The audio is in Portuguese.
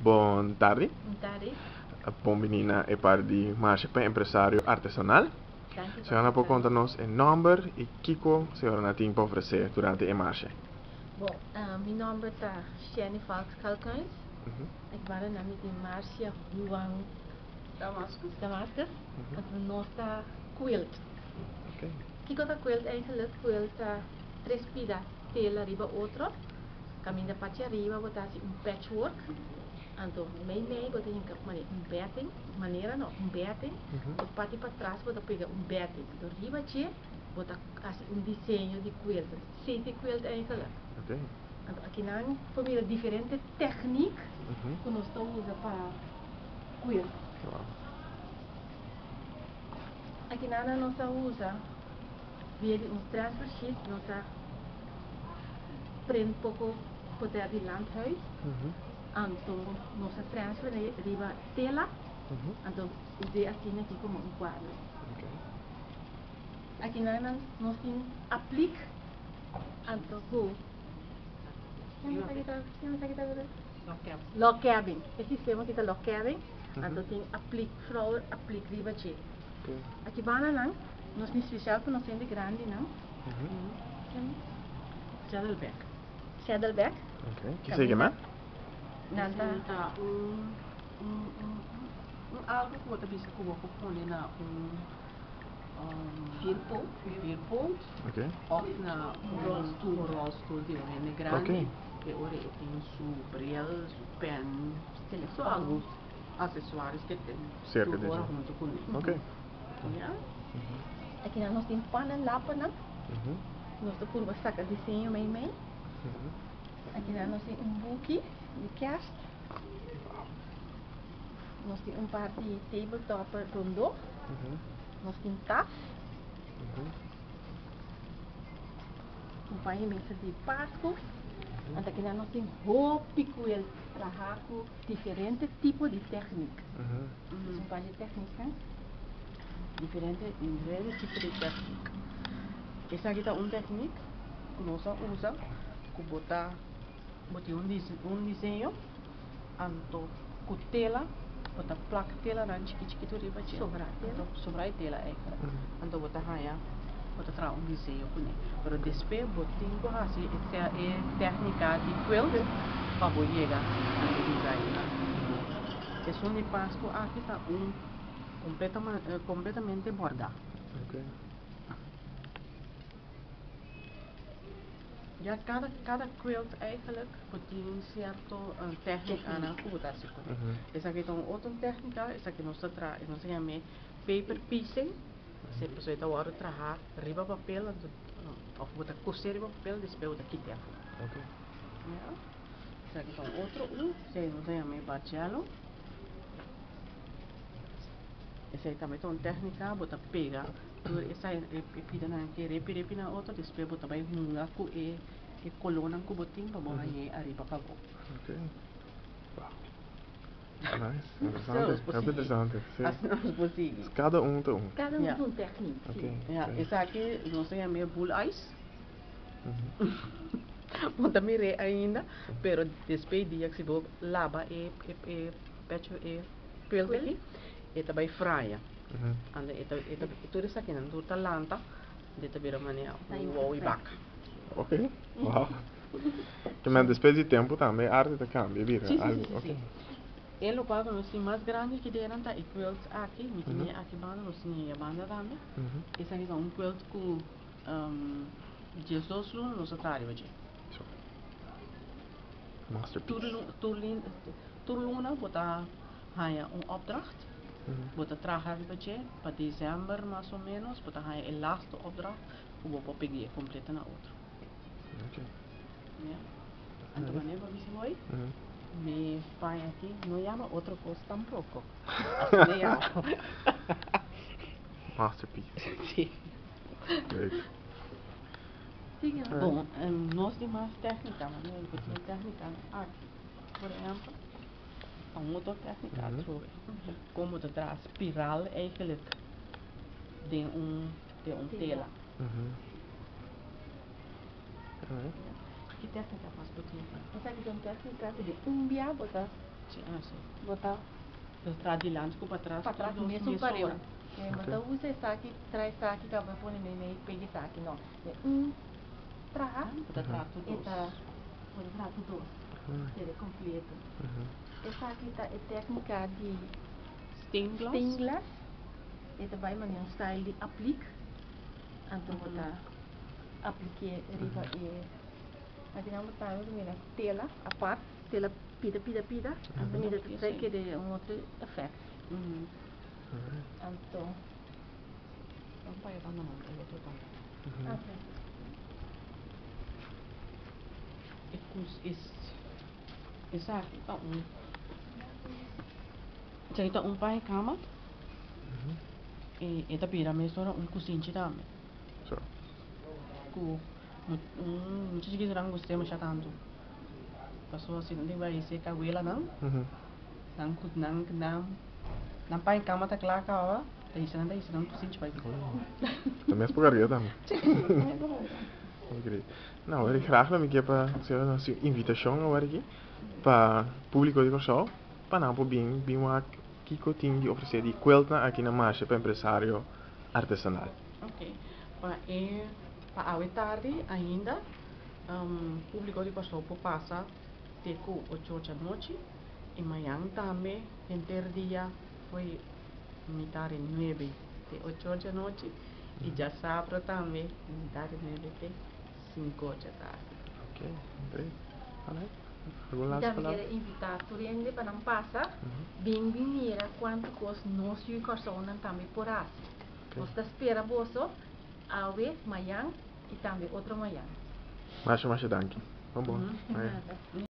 Boa tarde. Boa tarde. Bom menina é para de marcha para empresário artesanal. Danke, Senhora pode contar-nos o número e Kiko senhora tem para oferecer durante a marcha. Bom, meu nome é Shani Falks Kalkens. Ik ben naam is Marcia Huang Damascus. Het nossa quilt. Okay. Kiko da quilt eigenlijk quilt tres pida tela riba outro. Caminha para arriba botar assim patchwork. Então, meio botar betting, maneira não, betting. O parte para trás botar pegar betting. Do riba botar assim desenho de quilt. City quilt eigenlijk. Okay. Então, aqui não família diferente técnica que nós estamos usando para quilt. Wow. Aqui não nós usa via um transfer sheet, nós prende pouco poder de landhuis. Então, nós transfer riba tela. Então, usei assim aqui como quadro. Okay. Aqui nós temos aplique. Então, log cabin. Esse sistema aqui log cabin. Então tem aplique flower, aplique riba che. Aqui bana nang, nós temos especial para nós de grande nang. Saddleback. Saddleback. Okay. Que segue mais? Nada. Algo que você bisa ko ko pone na veerpont. Okay. Of na rolstoel die een grande. Okay. Que ora tem su bril, su pen, so alguns acessórios que tem. Cerca de ora isso. junto com ele. Okay. Ja? Aqui nós temos pan and lapa nang. Nós temos saca desenho meio. Aqui nós temos buquê de kerst. Nós temos par de tabletop rondo. Nós temos taf. Acompanhamento de Páscoa. Então aqui nós temos roupa quilt para diferentes tipos de técnica. Um par de técnica. Diferentes tipos de técnica. Essa aqui é uma técnica que nós usamos para botar desenho. Então, com tela. Bota placa tela na chiquito riba sobra tela é então bota raia bota tra desenho com ele pero depois botin ko assim essa é técnica de quilt para chegar a design é um passo aqui tá completamente bordado. Okay. Ja, cada quilt eigenlijk tem certa técnica na cuba assim. Essa aqui é uma outra técnica, essa aqui nós chama paper piecing. Se a pessoa está a trabalhar riba papel, ou botar coser riba papel, depois botar quitar. Okay. Essa aqui é um outro, se nós chama bachalo. Essa aí também é uma técnica, botar pega. Essa é pida na que repi na outra, depois botar vai munga com e colona com botinho para botar aí arriba para bo. Okay. Wow. Nice. Interessante. É interessante. Assim. Cada um tem um. Cada um tem técnica. Okay. Ja, essa aqui nós chama bull eyes. Bota mire ainda, pero depois dia que se vou lava e pecho e pelo aqui, e também fraia. Anda tudo isso aqui não tá lanta, de também a maneira wow e vaca. Ok. Wow. Mas depois de tempo também a arte cambia, vira. Sim. Okay. E lo pago nós tem mais grande que dentro tá quilt aqui, me tinha aqui banda nós tinha banda também. Essa aqui é um quilt com 12 lunas nós tá arriba. Masterpiece. Tudo luna botar opdracht. Botar trabalhar para dezembro mais ou menos, botar a laatste opdracht, o vou pegar completa na outra. Okay. Então wanneer você vai? Me pai aqui não chama outra coisa tampouco. Assim é. Masterpiece. Sim. Great. Bom, nós temos mais técnica, mas eu tenho técnica aqui, por exemplo. Een outra técnica como te traz espiral eigenlijk de tela. Que técnica faz potinho? essa aqui é uma técnica de umbia, botar Sim, sim. Botar Para trás de lado, para trás. para trás todos mesmo me para eu. sobra. Então usa essa aqui, traz essa aqui, acaba por nem pegue essa aqui, não. Trás, Para trás, todos. eta por trás tudo. Seria completo. Essa aqui tá é técnica de Stained glass. stained glass. Eta vai maneira um style de aplique. Então botar aplique riba e aqui não botar eu também tela a parte tela pida. Então ele tem que ter outro efeito. Então Vamos para aí, não, eu vou tocar. Esse aqui tá Isso aí tá pai cama. E esta pira mesmo era cozinha também. Zo. Não sei se orang gostei mas tanto. Passou assim, não vai ser caguela não. Nang pai cama tá claro cá, daí se não cozinha vai. Também é porcaria também. Nou, wat ik graag wil, ik heb een invitatie over aqui para público de Corsol, para não bem uma Kiko tem de oferecer de quiltna aqui na marcha para empresário artesanal. Ok. Para a tarde ainda, público de Corsol passa teco 8 da noite e amanhã também, inteiro dia foi metade 9 de 8 da noite e já sábado também metade 9 de 5 da tarde. Ok, great. Alright. Alguma Já palavra? quero invitar cliente para não passar. Bem mira quanto custa nós e Corsol não também por assim. Nós espera bolso, awe, amanhã e também outro amanhã. Mas dank. Vamos bom. Nada.